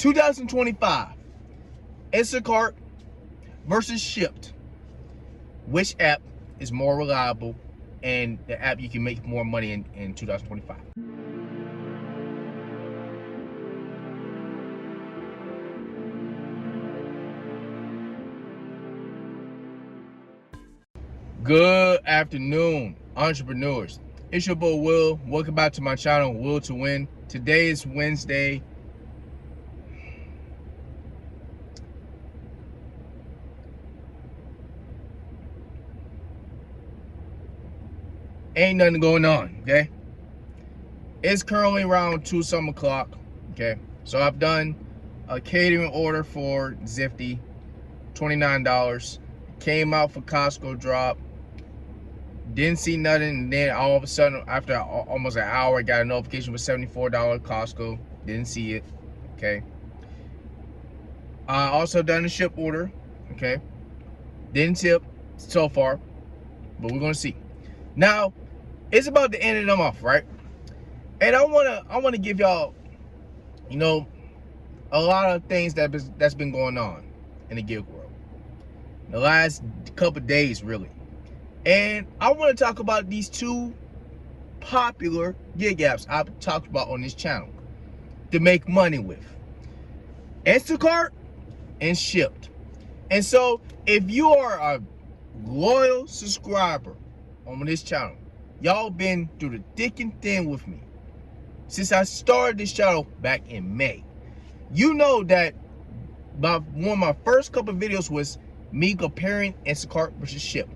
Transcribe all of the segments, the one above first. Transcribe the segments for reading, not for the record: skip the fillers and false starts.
2025, Instacart versus Shipt. Which app is more reliable and the app you can make more money in 2025? Good afternoon, entrepreneurs. It's your boy Will. Welcome back to my channel, Will to Win. Today is Wednesday. Ain't nothing going on, okay? It's currently around 2-some o'clock, okay? So I've done a catering order for Zifty, $29. Came out for Costco drop. Didn't see nothing, and then all of a sudden, after almost an hour, I got a notification for $74 Costco. Didn't see it, okay? I also done a ship order, okay? Didn't tip so far, but we're gonna see. Now, it's about the end of the month, right? And I wanna give y'all, you know, a lot of things that's been going on in the gig world the last couple of days, really. And I want to talk about these two popular gig apps I've talked about on this channel to make money with: Instacart and Shipt. And so if you are a loyal subscriber on this channel, y'all been through the thick and thin with me since I started this channel back in May. You know that one of my first couple of videos was me comparing Instacart versus Shipt.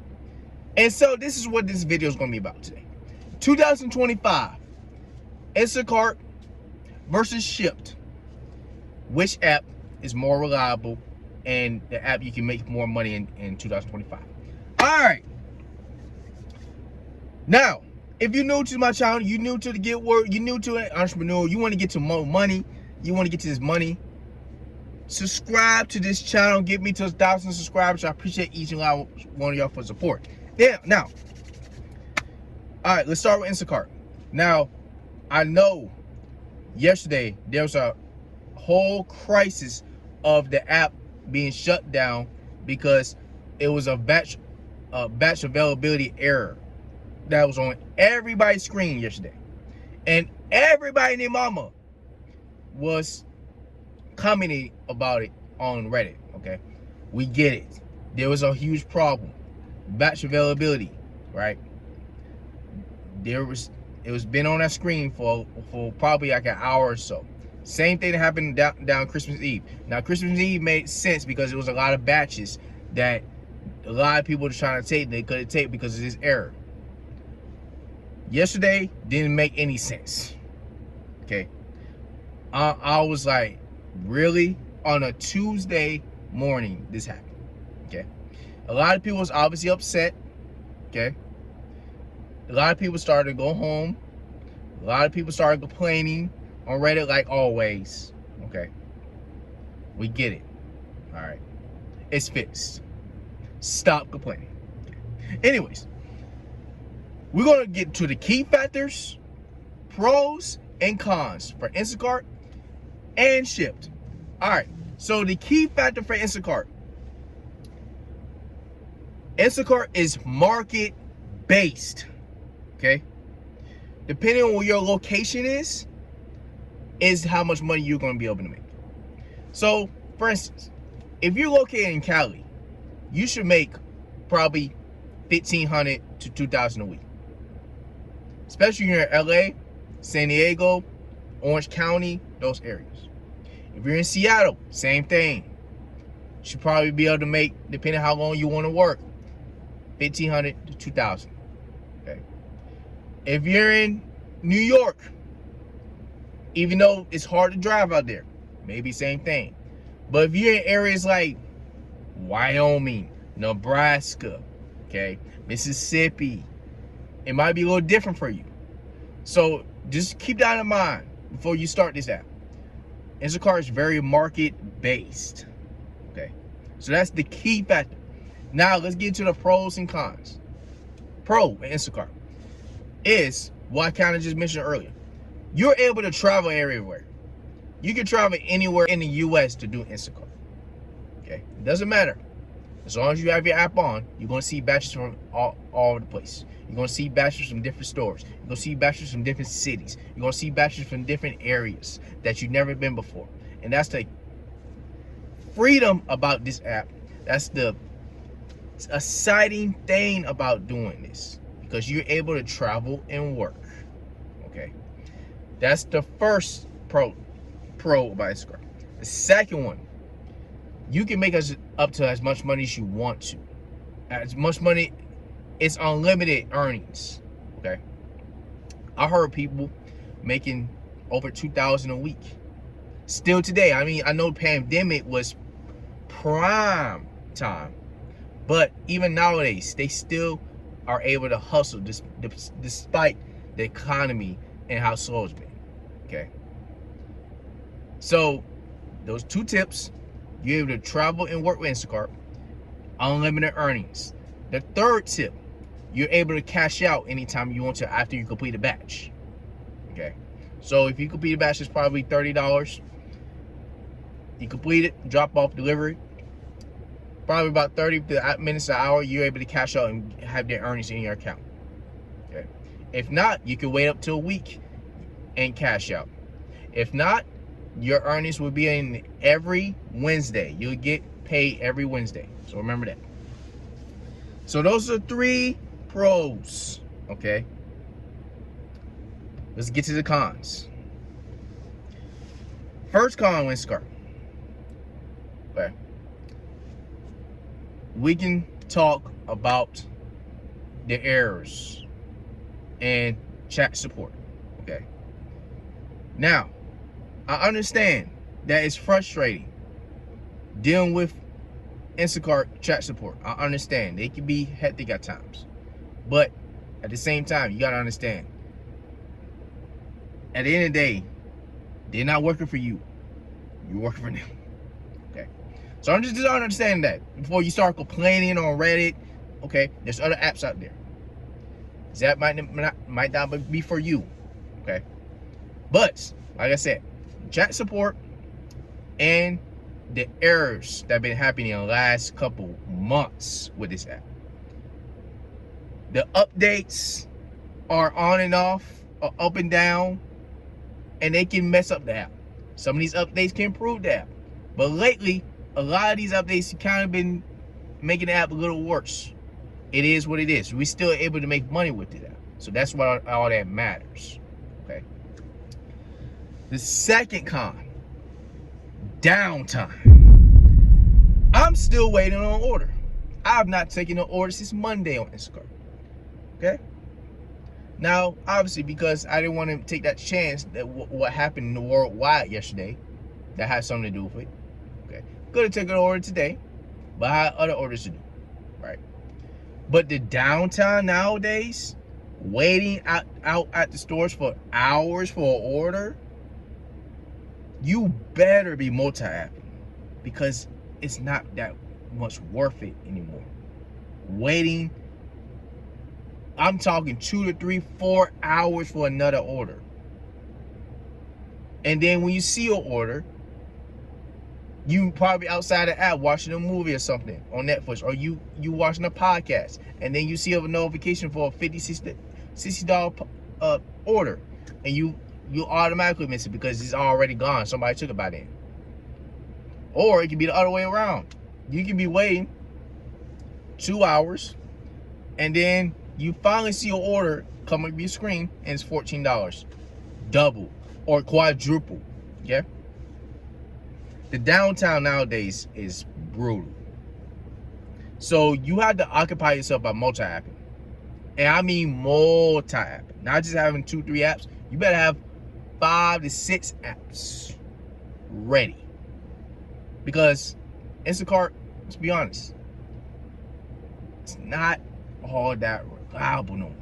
And so this is what this video is going to be about today. 2025, Instacart versus Shipt. Which app is more reliable and the app you can make more money in 2025? All right. Now, if you're new to my channel, you're new to the gig world, you're new to an entrepreneur, you want to get to more money, you want to get to this money, subscribe to this channel, get me to 1,000 subscribers. I appreciate each and every one of y'all for support. Yeah, now, all right, let's start with Instacart. Now, I know yesterday there was a whole crisis of the app being shut down because it was a batch availability error that was on everybody's screen yesterday. And everybody and their mama was commenting about it on Reddit, okay? We get it. There was a huge problem. Batch availability, right? It was been on that screen for probably like an hour or so. Same thing that happened down Christmas Eve. Now, Christmas Eve made sense because it was a lot of batches that a lot of people were trying to take. They couldn't take because of this error. Yesterday didn't make any sense, okay? I was like, really? On a Tuesday morning, this happened, okay? A lot of people was obviously upset, okay? A lot of people started to go home. A lot of people started complaining on Reddit like always, okay? We get it, all right? It's fixed. Stop complaining. Okay. Anyways, we're going to get to the key factors, pros and cons for Instacart and Shipt. All right, so the key factor for Instacart is market based, okay? Depending on where your location is how much money you're going to be able to make. So, for instance, if you're located in Cali, you should make probably $1,500 to $2,000 a week. Especially here in LA, San Diego, Orange County, those areas. If you're in Seattle, same thing. You should probably be able to make, depending on how long you want to work, $1,500 to $2,000. Okay. If you're in New York, even though it's hard to drive out there, maybe same thing. But if you're in areas like Wyoming, Nebraska, okay, Mississippi, it might be a little different for you. So just keep that in mind before you start this app. Instacart is very market based. Okay, so that's the key factor. Now let's get to the pros and cons. Pro in Instacart is what I kind of just mentioned earlier. You're able to travel everywhere. You can travel anywhere in the US to do Instacart. Okay? It doesn't matter. As long as you have your app on, you're going to see batches from all over the place. You're going to see batches from different stores. You're going to see batches from different cities. You're going to see batches from different areas that you've never been before. And that's the freedom about this app. That's the exciting thing about doing this, because you're able to travel and work. Okay, that's the first pro about Instacart. The second one, you can make us up to as much money as you want to. As much money, it's unlimited earnings. Okay, I heard people making over $2,000 a week. Still today, I mean, I know pandemic was prime time, but even nowadays, they still are able to hustle despite the economy and how slow it's been. Okay. So those two tips, you're able to travel and work with Instacart, unlimited earnings. The third tip, you're able to cash out anytime you want to after you complete a batch. Okay. So if you complete a batch, it's probably $30. You complete it, drop off, delivery. Probably about 30 minutes an hour, you're able to cash out and have their earnings in your account. Okay. If not, you can wait up to a week and cash out. If not, your earnings will be in every Wednesday. You'll get paid every Wednesday. So remember that. So those are 3 pros. Okay. Let's get to the cons. First con with Instacart. Okay. We can talk about the errors and chat support. Okay. Now, I understand that it's frustrating dealing with Instacart chat support. I understand they can be hectic at times, but at the same time, you gotta understand, at the end of the day, they're not working for you. You're working for them. Okay. So I'm just understanding that before you start complaining on Reddit. Okay, there's other apps out there that might not be for you. Okay, but like I said, chat support and the errors that have been happening in the last couple months with this app. The updates are on and off, or up and down, and they can mess up the app. Some of these updates can improve the app, but lately, a lot of these updates have kind of been making the app a little worse. It is what it is. We're still able to make money with it, so that's what all that matters. Okay. The second con, downtime. I'm still waiting on an order. I have not taken an order since Monday on Instacart. Okay. Now, obviously, because I didn't want to take that chance that what happened in the worldwide yesterday, that had something to do with it. Okay. Could have taken an order today, but I had other orders to do. Right. But the downtime nowadays, waiting out at the stores for hours for an order, you better be multi-apping, because it's not that much worth it anymore. Waiting, I'm talking 2 to 3, 4 hours for another order. And then when you see your order, you probably outside the app watching a movie or something on Netflix, or you watching a podcast, and then you see a notification for a $60 order, and you automatically miss it because it's already gone. Somebody took it by then. Or it can be the other way around. You can be waiting 2 hours, and then you finally see your order come up your screen, and it's $14. Double or quadruple. Okay? The downtime nowadays is brutal. So you have to occupy yourself by multi-apping. And I mean multi-apping. Not just having 2, 3 apps. You better have 5 to 6 apps ready. Because Instacart, let's be honest, it's not all that reliable no more.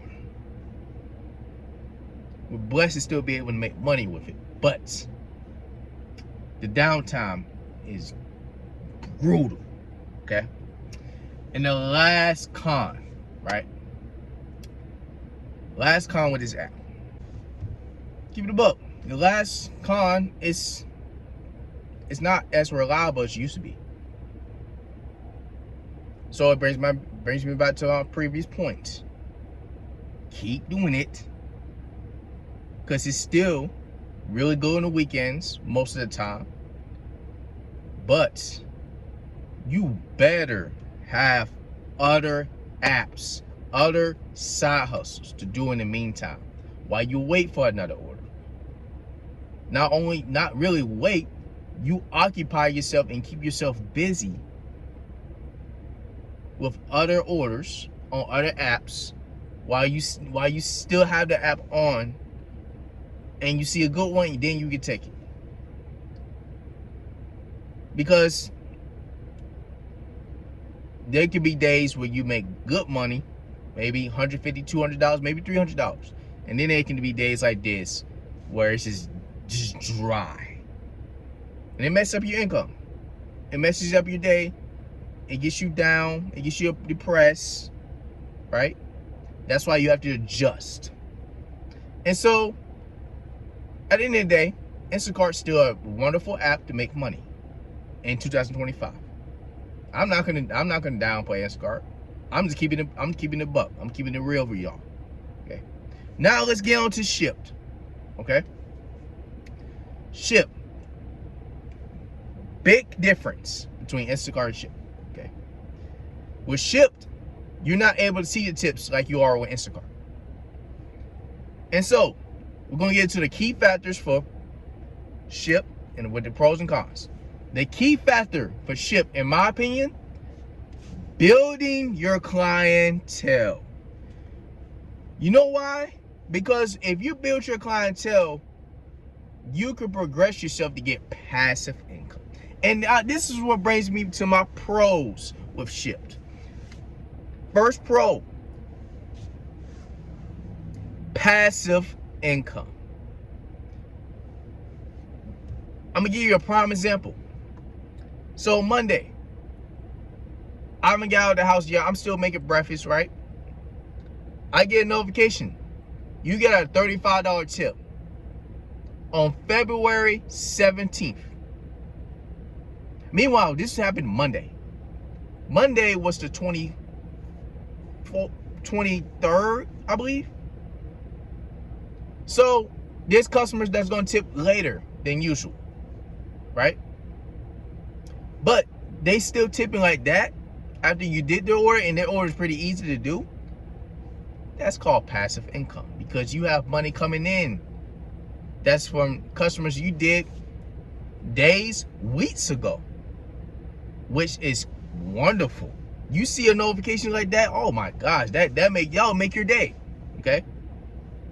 We're blessed to still be able to make money with it, but the downtime is brutal. Okay. And the last con, right? Last con with this app. Keep it a buck. The last con is it's not as reliable as it used to be. So it brings me back to our previous points. Keep doing it, because it's still really good on the weekends most of the time. But you better have other apps, other side hustles to do in the meantime while you wait for another order. Not really wait, you occupy yourself and keep yourself busy with other orders on other apps while you still have the app on, and you see a good one, then you can take it. Because there could be days where you make good money, maybe $150, $200, maybe $300. And then there can be days like this where it's just dry. And it messes up your income. It messes up your day. It gets you down. It gets you depressed, right? That's why you have to adjust. And so, at the end of the day, Instacart's still a wonderful app to make money in 2025. I'm not gonna downplay Instacart. I'm keeping it buck. I'm keeping it real for y'all. Okay. Now let's get on to Shipt. Okay. Shipt. Big difference between Instacart and Shipt. Okay. With Shipt, you're not able to see the tips like you are with Instacart. And so, we're gonna get into the key factors for Shipt and with the pros and cons. The key factor for Shipt, in my opinion, building your clientele. You know why? Because if you build your clientele, you can progress yourself to get passive income. And this is what brings me to my pros with Shipt. First pro, passive income. I'm gonna give you a prime example. So Monday, I'm gonna get out of the house. Yeah, I'm still making breakfast, right? I get a notification. You get a $35 tip on February 17th. Meanwhile, this happened Monday. Monday was the 23rd, I believe. So there's customers that's gonna tip later than usual, right? But they still tipping like that after you did their order, and their order is pretty easy to do. That's called passive income, because you have money coming in. That's from customers you did days, weeks ago, which is wonderful. You see a notification like that, oh my gosh, that make y'all make your day. Okay,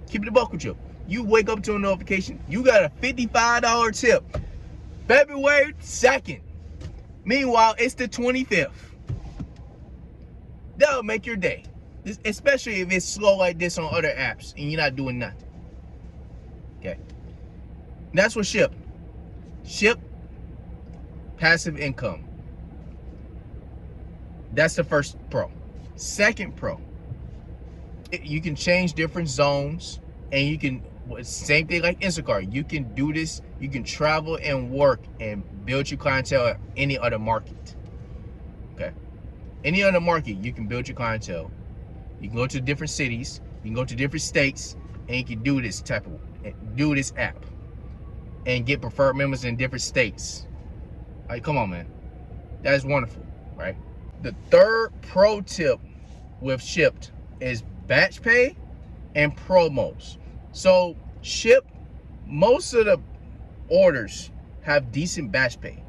keep it a buck with you. You wake up to a notification, you got a $55 tip, February 2nd. Meanwhile, it's the 25th. That'll make your day, especially if it's slow like this on other apps and you're not doing nothing. Okay, that's what Shipt. Shipt, passive income. That's the first pro. Second pro, you can change different zones, and you can, same thing like Instacart, you can do this, you can travel and work and build your clientele at any other market. Okay, any other market, you can build your clientele. You can go to different cities, you can go to different states, and you can do this app and get preferred members in different states. Like, come on, man, that is wonderful, right? The third pro tip with Shipt is batch pay and promos. So Shipt, most of the orders have decent batch pay.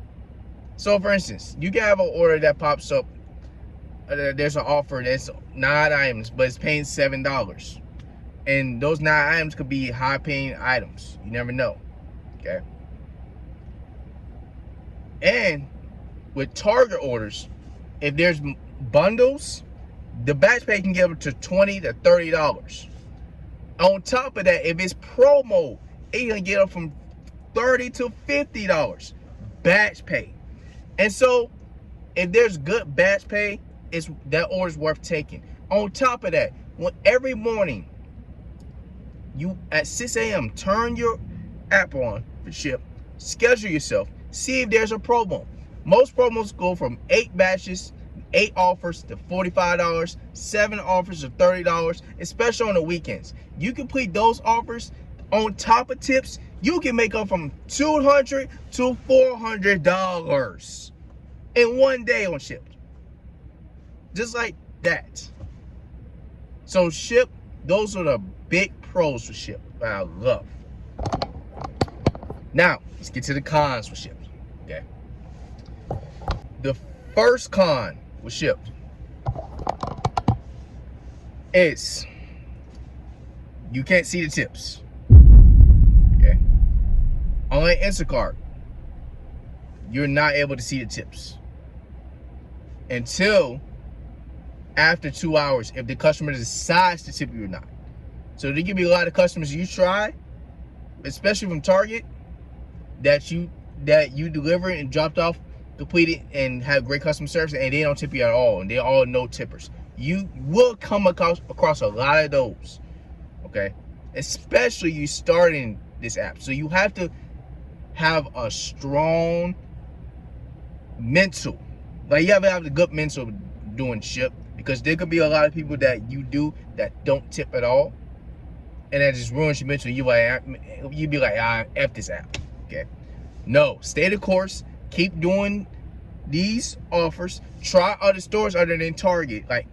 So for instance, you can have an order that pops up, there's an offer that's 9 items, but it's paying $7. And those 9 items could be high paying items. You never know. Okay. And with Target orders, if there's bundles, the batch pay can get up to $20 to $30. On top of that, if it's promo, it can get up from $30 to $50 batch pay. And so if there's good batch pay, that order's worth taking. On top of that, every morning you at 6 a.m. turn your app on for Shipt, schedule yourself, See if there's a promo. Most promos go from 8 batches, 8 offers to $45, 7 offers to $30, especially on the weekends. You complete those offers on top of tips, you can make up from $200 to $400 in one day on Shipt. Just like that. So Shipt, those are the big pros for Shipt that I love. Now, let's get to the cons for Shipt. Okay. The first con with Shipt is you can't see the tips. Okay. On Instacart, you're not able to see the tips until after 2 hours if the customer decides to tip you or not. So there can be a lot of customers you try, especially from Target, that you deliver and dropped off, completed, and have great customer service, and they don't tip you at all, and they're all no tippers. You will come across a lot of those, okay? Especially you starting this app. So you have to have a strong mental. Like, you have to have a good mental doing Shipt, because there could be a lot of people that you do that don't tip at all, and that just ruins your mental. You'd be like, F this app, okay? No, stay the course. Keep doing these offers. Try other stores other than Target. Like,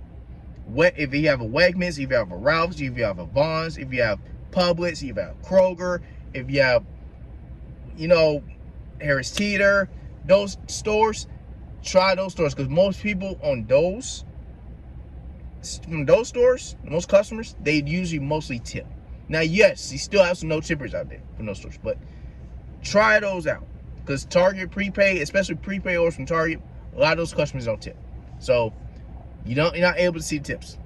if you have a Wegmans, if you have a Ralph's, if you have a Vons, if you have Publix, if you have Kroger, if you have, Harris Teeter, those stores, try those stores, because most people from those stores, most customers, they usually mostly tip. Now, yes, you still have some no tippers out there from those stores, but try those out, because Target prepaid, especially prepaid orders from Target, a lot of those customers don't tip. So you're not able to see tips.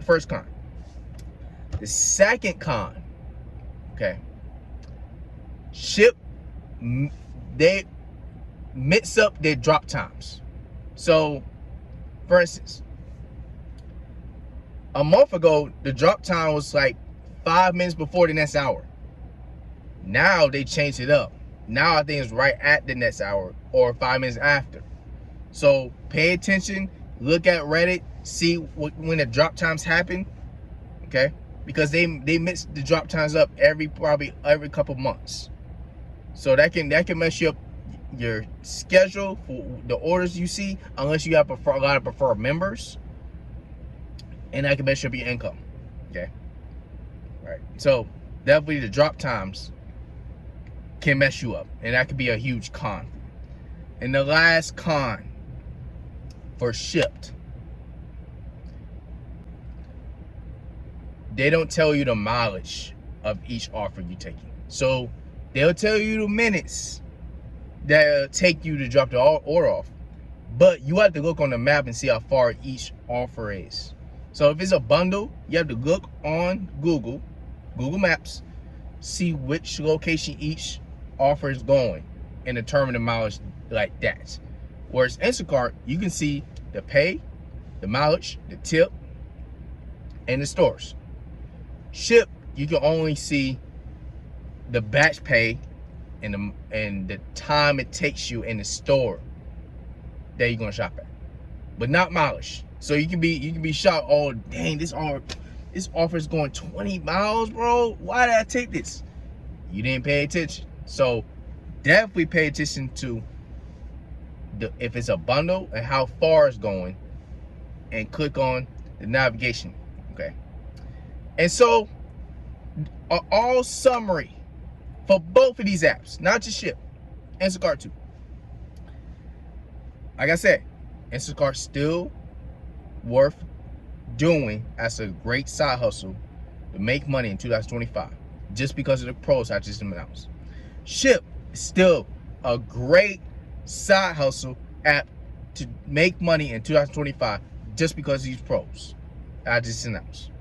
First con. The second con, okay, Shipt, they mix up their drop times. So, for instance, a month ago, the drop time was like 5 minutes before the next hour. Now they changed it up. Now I think it's right at the next hour or 5 minutes after. So pay attention, look at Reddit, see when the drop times happen, okay? Because they mix the drop times up probably every couple months. So that can mess you up your schedule for the orders you see, unless you have a lot of preferred members, and that can mess you up your income. Okay, right. So definitely the drop times can mess you up, and that could be a huge con. And the last con for Shipt, they don't tell you the mileage of each offer you're taking. So they'll tell you the minutes that'll take you to drop the order off, but you have to look on the map and see how far each offer is. So if it's a bundle, you have to look on Google Maps, see which location each offer is going, and determine the mileage like that. Whereas Instacart, you can see the pay, the mileage, the tip, and the stores. Shipt, you can only see the batch pay and the time it takes you in the store that you're gonna shop at, but not mileage. So you can be shocked. Oh dang, this offer is going 20 miles, bro. Why did I take this? You didn't pay attention. So definitely pay attention to if it's a bundle and how far it's going, and click on the navigation. Okay. And so all summary for both of these apps, not just Shipt, Instacart too. Like I said, Instacart still worth doing as a great side hustle to make money in 2025, just because of the pros I just announced. Shipt is still a great side hustle app to make money in 2025, just because of these pros I just announced.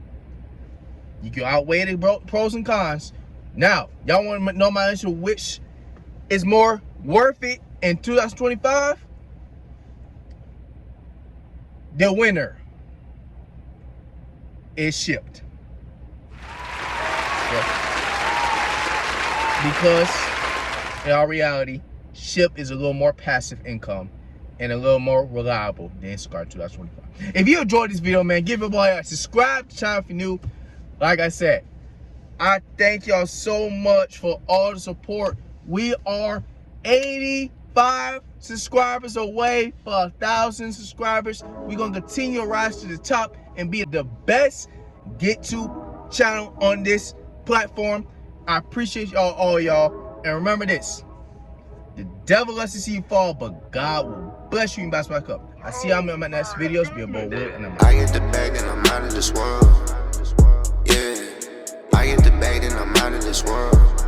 You can outweigh the pros and cons. Now, y'all want to know my answer, which is more worth it in 2025? The winner is Shipt. Okay. Because in our reality, Shipt is a little more passive income and a little more reliable than Instacart 2025. If you enjoyed this video, man, give it a boy a subscribe to the channel if you're new. Like I said, I thank y'all so much for all the support. We are 85 subscribers away for 1,000 subscribers. We're gonna continue to rise to the top and be the best Gigtuber channel on this platform. I appreciate y'all, all y'all, and remember this: the devil lets to see you fall, but God will bless you and bounce back up. I see y'all in my next videos. Be a bold word, and I get the bag and I'm out of this world. Yeah, I get the bag and I'm out of this world.